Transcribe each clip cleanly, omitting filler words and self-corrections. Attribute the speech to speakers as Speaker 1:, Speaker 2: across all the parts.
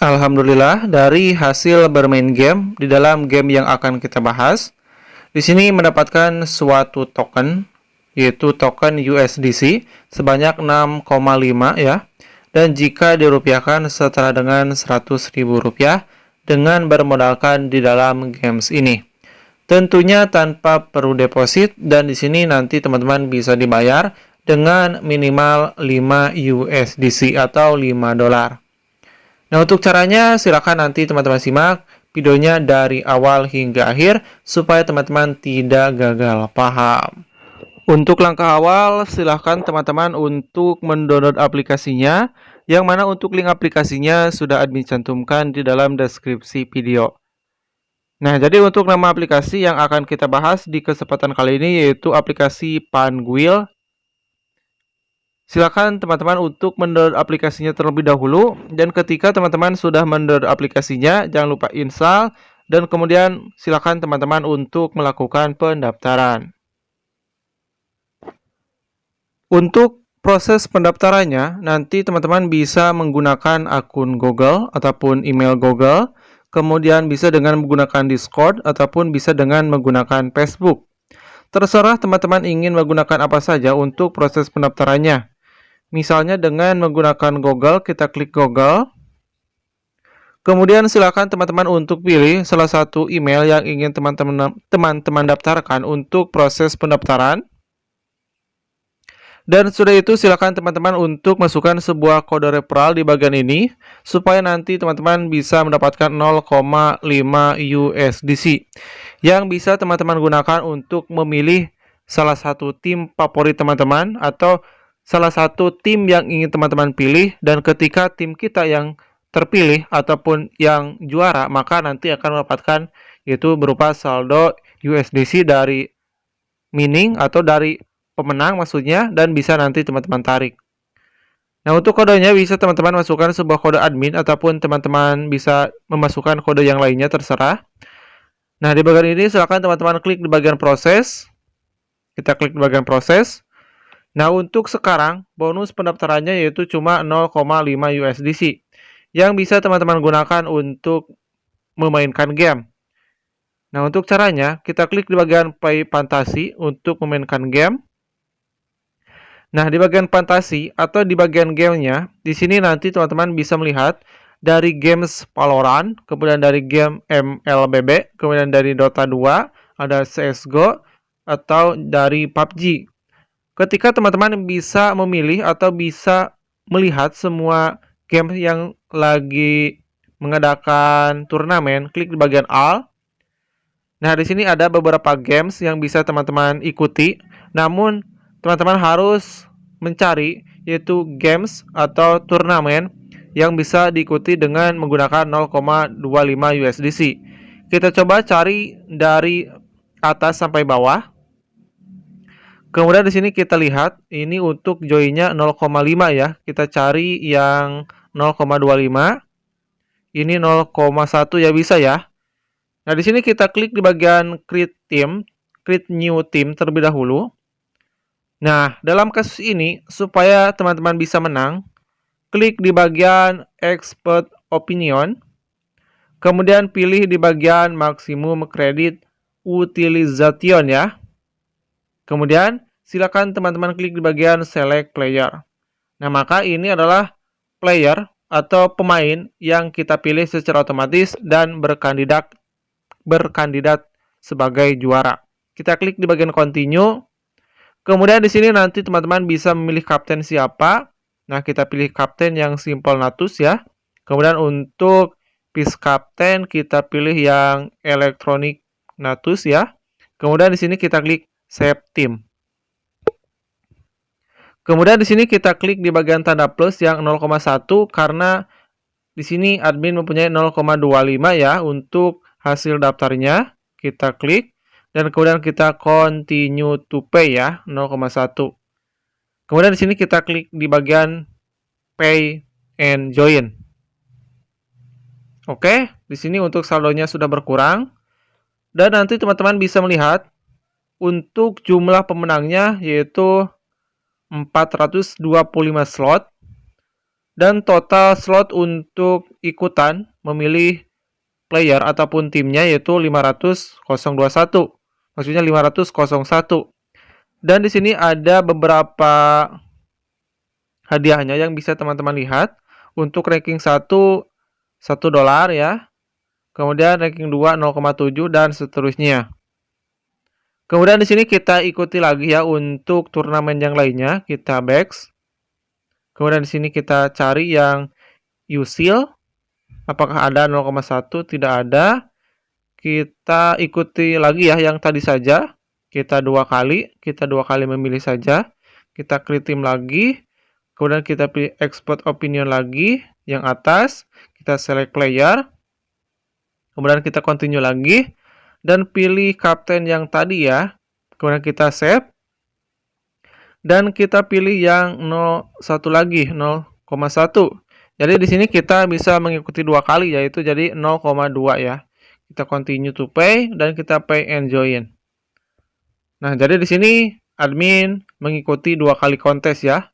Speaker 1: Alhamdulillah, dari hasil bermain game di dalam game yang akan kita bahas, di sini mendapatkan suatu token, yaitu token USDC sebanyak 6,5 ya. Dan jika dirupiahkan setara dengan 100.000 rupiah dengan bermodalkan di dalam games ini. Tentunya tanpa perlu deposit, dan di sini nanti teman-teman bisa dibayar dengan minimal 5 USDC atau 5 dolar. Nah, untuk caranya silakan nanti teman-teman simak videonya dari awal hingga akhir supaya teman-teman tidak gagal paham. Untuk langkah awal, silakan teman-teman untuk mendownload aplikasinya, yang mana untuk link aplikasinya sudah admin cantumkan di dalam deskripsi video. Nah, jadi untuk nama aplikasi yang akan kita bahas di kesempatan kali ini yaitu aplikasi Panguil. Silakan teman-teman untuk mendownload aplikasinya terlebih dahulu, dan ketika teman-teman sudah mendownload aplikasinya, jangan lupa install, dan kemudian silakan teman-teman untuk melakukan pendaftaran. Untuk proses pendaftarannya, nanti teman-teman bisa menggunakan akun Google ataupun email Google, kemudian bisa dengan menggunakan Discord ataupun bisa dengan menggunakan Facebook. Terserah teman-teman ingin menggunakan apa saja untuk proses pendaftarannya. Misalnya dengan menggunakan Google, kita klik Google. Kemudian silakan teman-teman untuk pilih salah satu email yang ingin teman-teman daftarkan untuk proses pendaftaran. Dan sudah itu silakan teman-teman untuk masukkan sebuah kode referral di bagian ini supaya nanti teman-teman bisa mendapatkan 0,5 USDC yang bisa teman-teman gunakan untuk memilih salah satu tim favorit teman-teman atau salah satu tim yang ingin teman-teman pilih, dan ketika tim kita yang terpilih ataupun yang juara, maka nanti akan mendapatkan yaitu berupa saldo USDC dari winning atau dari pemenang maksudnya, dan bisa nanti teman-teman tarik. Nah, untuk kodenya bisa teman-teman masukkan sebuah kode admin ataupun teman-teman bisa memasukkan kode yang lainnya, terserah. Nah, di bagian ini silakan teman-teman klik di bagian proses. Kita klik di bagian proses. Nah, untuk sekarang bonus pendaftarannya yaitu cuma 0,5 USDC yang bisa teman-teman gunakan untuk memainkan game. Nah, untuk caranya kita klik di bagian Play Fantasi untuk memainkan game. Nah, di bagian fantasi atau di bagian gamenya, di sini nanti teman-teman bisa melihat dari games Valorant, kemudian dari game MLBB, kemudian dari Dota 2, ada CSGO, atau dari PUBG. Ketika teman-teman bisa memilih atau bisa melihat semua game yang lagi mengadakan turnamen, klik di bagian All. Nah, di sini ada beberapa games yang bisa teman-teman ikuti. Namun, teman-teman harus mencari yaitu games atau turnamen yang bisa diikuti dengan menggunakan 0,25 USDC. Kita coba cari dari atas sampai bawah. Kemudian di sini kita lihat ini untuk joinnya 0,5 ya. Kita cari yang 0,25. Ini 0,1 ya, bisa ya. Nah, di sini kita klik di bagian create team, create new team terlebih dahulu. Nah, dalam kasus ini supaya teman-teman bisa menang, klik di bagian expert opinion. Kemudian pilih di bagian maximum credit utilization ya. Kemudian, silakan teman-teman klik di bagian select player. Nah, maka ini adalah player atau pemain yang kita pilih secara otomatis dan berkandidat sebagai juara. Kita klik di bagian continue. Kemudian di sini nanti teman-teman bisa memilih kapten siapa. Nah, kita pilih kapten yang simple Natus ya. Kemudian untuk vice kapten kita pilih yang electronic Natus ya. Kemudian di sini kita klik save team. Kemudian di sini kita klik di bagian tanda plus yang 0,1 karena di sini admin mempunyai 0,25 ya untuk hasil daftarnya. Kita klik dan kemudian kita continue to pay ya 0,1. Kemudian di sini kita klik di bagian pay and join. Oke, di sini untuk saldonya sudah berkurang. Dan nanti teman-teman bisa melihat untuk jumlah pemenangnya yaitu 425 slot. Dan total slot untuk ikutan memilih player ataupun timnya yaitu 500.021. Maksudnya 500.01. Dan di sini ada beberapa hadiahnya yang bisa teman-teman lihat. Untuk ranking 1 $1 ya. Kemudian ranking 2 0,7 dan seterusnya. Kemudian di sini kita ikuti lagi ya untuk turnamen yang lainnya, kita back. Kemudian di sini kita cari yang USIL. Apakah ada 0,1? Tidak ada. Kita ikuti lagi ya yang tadi saja. Kita dua kali memilih saja. Kita klik tim lagi. Kemudian kita pilih export opinion lagi yang atas. Kita select player. Kemudian kita continue lagi dan pilih kapten yang tadi ya. Kemudian kita save. Dan kita pilih yang 0,1 lagi, 0,1. Jadi di sini kita bisa mengikuti dua kali yaitu jadi 0,2 ya. Kita continue to pay dan kita pay and join. Nah, jadi di sini admin mengikuti dua kali kontes ya.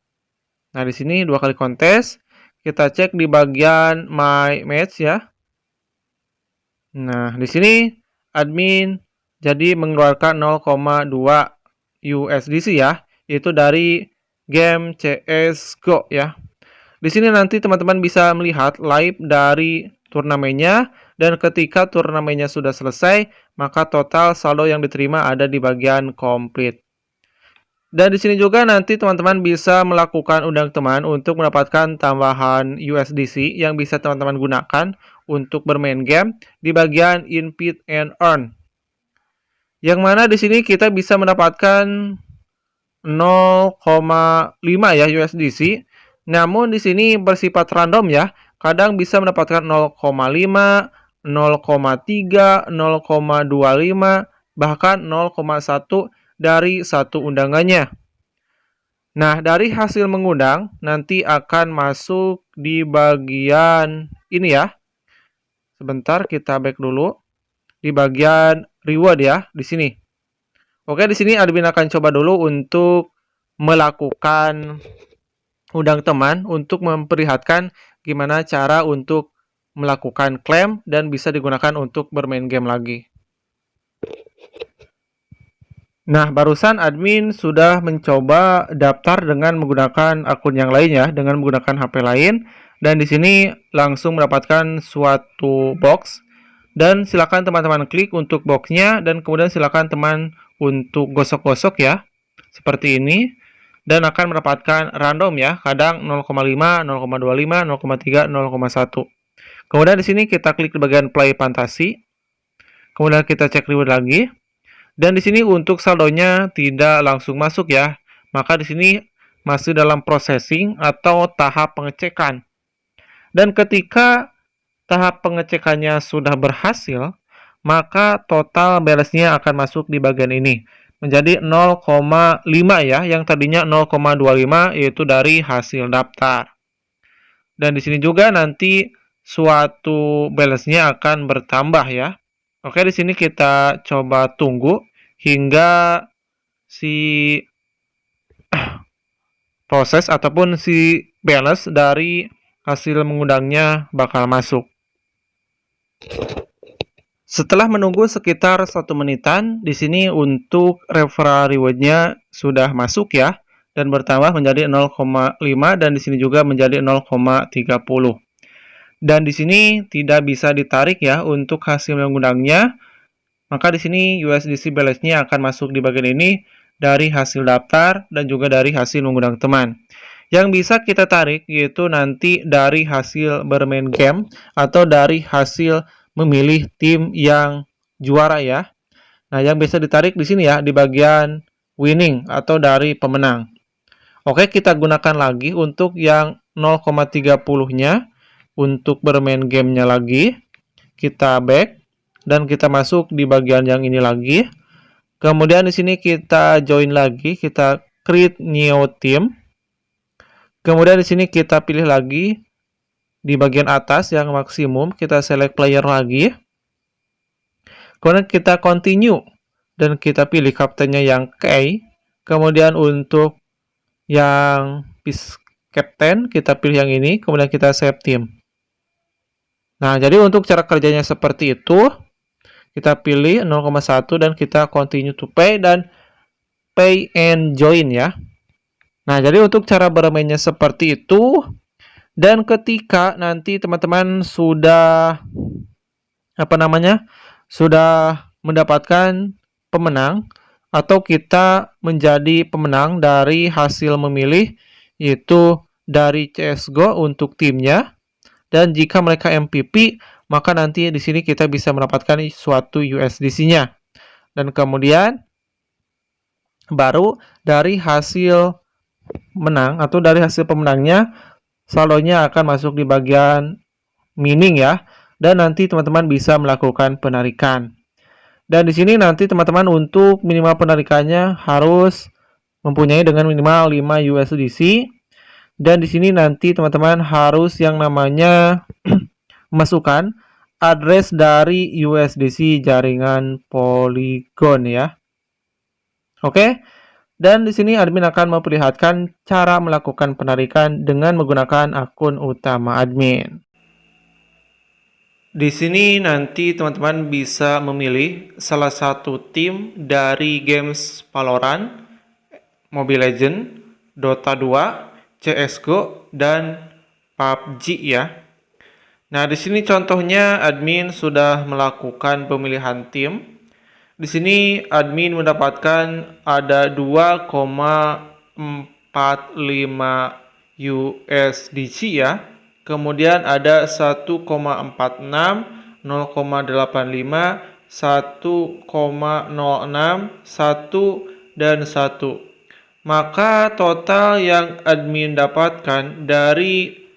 Speaker 1: Nah, di sini dua kali kontes. Kita cek di bagian my match ya. Nah, di sini admin jadi mengeluarkan 0,2 USDC ya, yaitu dari game CS:GO ya. Di sini nanti teman-teman bisa melihat live dari turnamennya dan ketika turnamennya sudah selesai, maka total saldo yang diterima ada di bagian complete. Dan di sini juga nanti teman-teman bisa melakukan undang teman untuk mendapatkan tambahan USDC yang bisa teman-teman gunakan untuk bermain game di bagian invite and earn. Yang mana di sini kita bisa mendapatkan 0,5 ya USDC. Namun di sini bersifat random ya. Kadang bisa mendapatkan 0,5, 0,3, 0,25, bahkan 0,1 dari satu undangannya. Nah, dari hasil mengundang nanti akan masuk di bagian ini ya. Sebentar kita back dulu. Di bagian reward ya, di sini. Oke, di sini admin akan coba dulu untuk melakukan undang teman untuk memperlihatkan gimana cara untuk melakukan klaim dan bisa digunakan untuk bermain game lagi. Nah, barusan admin sudah mencoba daftar dengan menggunakan akun yang lain ya, dengan menggunakan HP lain. Dan di sini langsung mendapatkan suatu box. Dan silakan teman-teman klik untuk boxnya dan kemudian silakan teman untuk gosok-gosok ya. Seperti ini. Dan akan mendapatkan random ya, kadang 0,5, 0,25, 0,3, 0,1. Kemudian di sini kita klik di bagian play fantasi. Kemudian kita cek reward lagi. Dan di sini untuk saldonya tidak langsung masuk ya. Maka di sini masih dalam processing atau tahap pengecekan. Dan ketika tahap pengecekannya sudah berhasil, maka total balance-nya akan masuk di bagian ini. Menjadi 0,5 ya, yang tadinya 0,25 yaitu dari hasil daftar. Dan di sini juga nanti suatu balance-nya akan bertambah ya. Oke, di sini kita coba tunggu hingga si proses ataupun si balance dari hasil mengundangnya bakal masuk. Setelah menunggu sekitar 1 menitan, di sini untuk referral reward-nya sudah masuk ya dan bertambah menjadi 0,5 dan di sini juga menjadi 0,30. Dan di sini tidak bisa ditarik ya untuk hasil mengundangnya. Maka di sini USDC balance-nya akan masuk di bagian ini dari hasil daftar dan juga dari hasil mengundang teman. Yang bisa kita tarik yaitu nanti dari hasil bermain game atau dari hasil memilih tim yang juara ya. Nah, yang bisa ditarik di sini ya di bagian winning atau dari pemenang. Oke, kita gunakan lagi untuk yang 0,30-nya untuk bermain gamenya lagi. Kita back dan kita masuk di bagian yang ini lagi. Kemudian di sini kita join lagi, kita create new team. Kemudian di sini kita pilih lagi di bagian atas yang maksimum, kita select player lagi. Kemudian kita continue dan kita pilih kaptennya yang K. Kemudian untuk yang Captain, kita pilih yang ini, kemudian kita save team. Nah, jadi untuk cara kerjanya seperti itu, kita pilih 0,1 dan kita continue to pay dan pay and join ya. Nah, jadi untuk cara bermainnya seperti itu. Dan ketika nanti teman-teman sudah sudah mendapatkan pemenang atau kita menjadi pemenang dari hasil memilih, yaitu dari CS:GO untuk timnya. Dan jika mereka MVP, maka nanti di sini kita bisa mendapatkan suatu USDC-nya. Dan kemudian baru dari hasil menang atau dari hasil pemenangnya, saldonya akan masuk di bagian mining ya, dan nanti teman-teman bisa melakukan penarikan. Dan di sini nanti teman-teman untuk minimal penarikannya harus mempunyai dengan minimal 5 USDC. Dan di sini nanti teman-teman harus yang namanya masukkan address dari USDC jaringan Polygon ya. Oke. Dan di sini admin akan memperlihatkan cara melakukan penarikan dengan menggunakan akun utama admin. Di sini nanti teman-teman bisa memilih salah satu tim dari games Valorant, Mobile Legends, Dota 2, CS:GO, dan PUBG ya. Nah, di sini contohnya admin sudah melakukan pemilihan tim. Di sini admin mendapatkan ada 2,45 USDC ya. Kemudian ada 1,46, 0,85, 1,06, 1, dan 1. Maka total yang admin dapatkan dari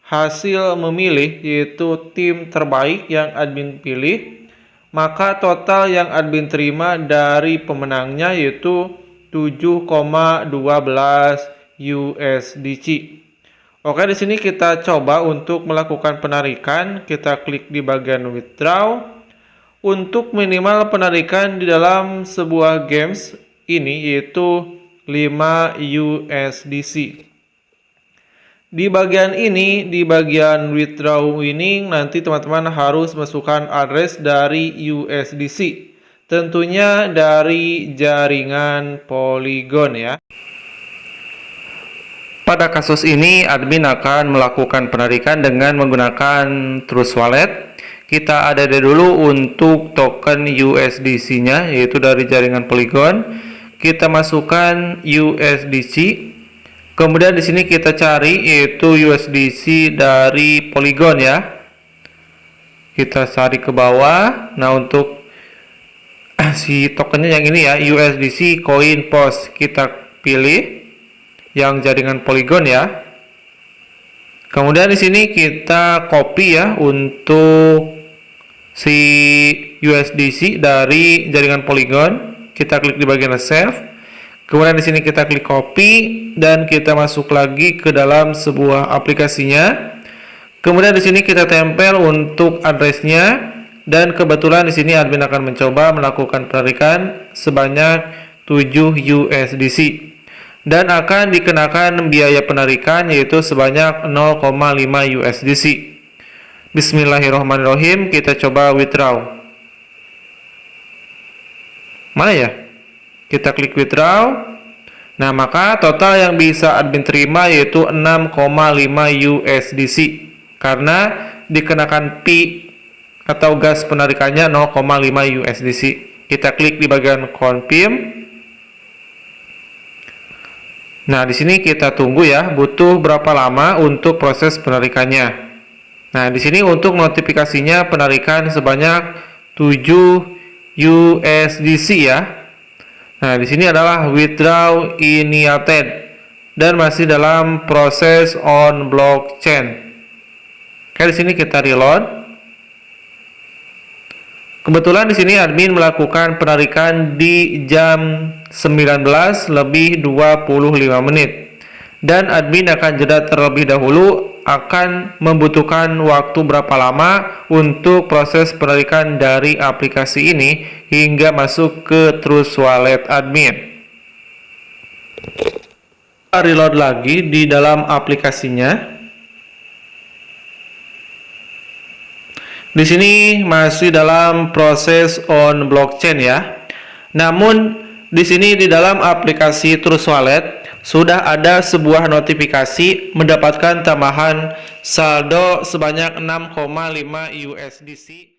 Speaker 1: hasil memilih, yaitu tim terbaik yang admin pilih, maka total yang admin terima dari pemenangnya yaitu 7,12 USDC. Oke, di sini kita coba untuk melakukan penarikan. Kita klik di bagian withdraw. Untuk minimal penarikan di dalam sebuah games ini yaitu 5 USDC. Di bagian ini, di bagian withdraw winning, nanti teman-teman harus masukkan address dari USDC. Tentunya dari jaringan Polygon ya. Pada kasus ini, admin akan melakukan penarikan dengan menggunakan Trust Wallet. Kita ada dulu untuk token USDC-nya, yaitu dari jaringan Polygon. Kita masukkan USDC. Kemudian di sini kita cari yaitu USDC dari Polygon ya. Kita cari ke bawah. Nah, untuk si tokennya yang ini ya, USDC Coin Post, kita pilih yang jaringan Polygon ya. Kemudian di sini kita copy ya untuk si USDC dari jaringan Polygon. Kita klik di bagian save. Kemudian di sini kita klik copy dan kita masuk lagi ke dalam sebuah aplikasinya. Kemudian di sini kita tempel untuk addressnya dan kebetulan di sini admin akan mencoba melakukan penarikan sebanyak 7 USDC dan akan dikenakan biaya penarikan yaitu sebanyak 0,5 USDC. Bismillahirrahmanirrahim, kita coba withdraw. Mana ya? Kita klik withdraw. Nah, maka total yang bisa admin terima yaitu 6,5 USDC karena dikenakan fee atau gas penarikannya 0,5 USDC. Kita klik di bagian confirm. Nah, di sini kita tunggu ya, butuh berapa lama untuk proses penarikannya. Nah, di sini untuk notifikasinya penarikan sebanyak 7 USDC ya. Nah, di sini adalah withdraw initiated dan masih dalam proses on blockchain. Oke, di sini kita reload. Kebetulan di sini admin melakukan penarikan di jam 19 lebih 25 menit. Dan admin akan jeda terlebih dahulu, akan membutuhkan waktu berapa lama untuk proses penarikan dari aplikasi ini hingga masuk ke Trust Wallet admin. Reload lagi di dalam aplikasinya. Di sini masih dalam proses on blockchain ya. Namun di sini di dalam aplikasi Trust Wallet sudah ada sebuah notifikasi mendapatkan tambahan saldo sebanyak 6,5 USDC.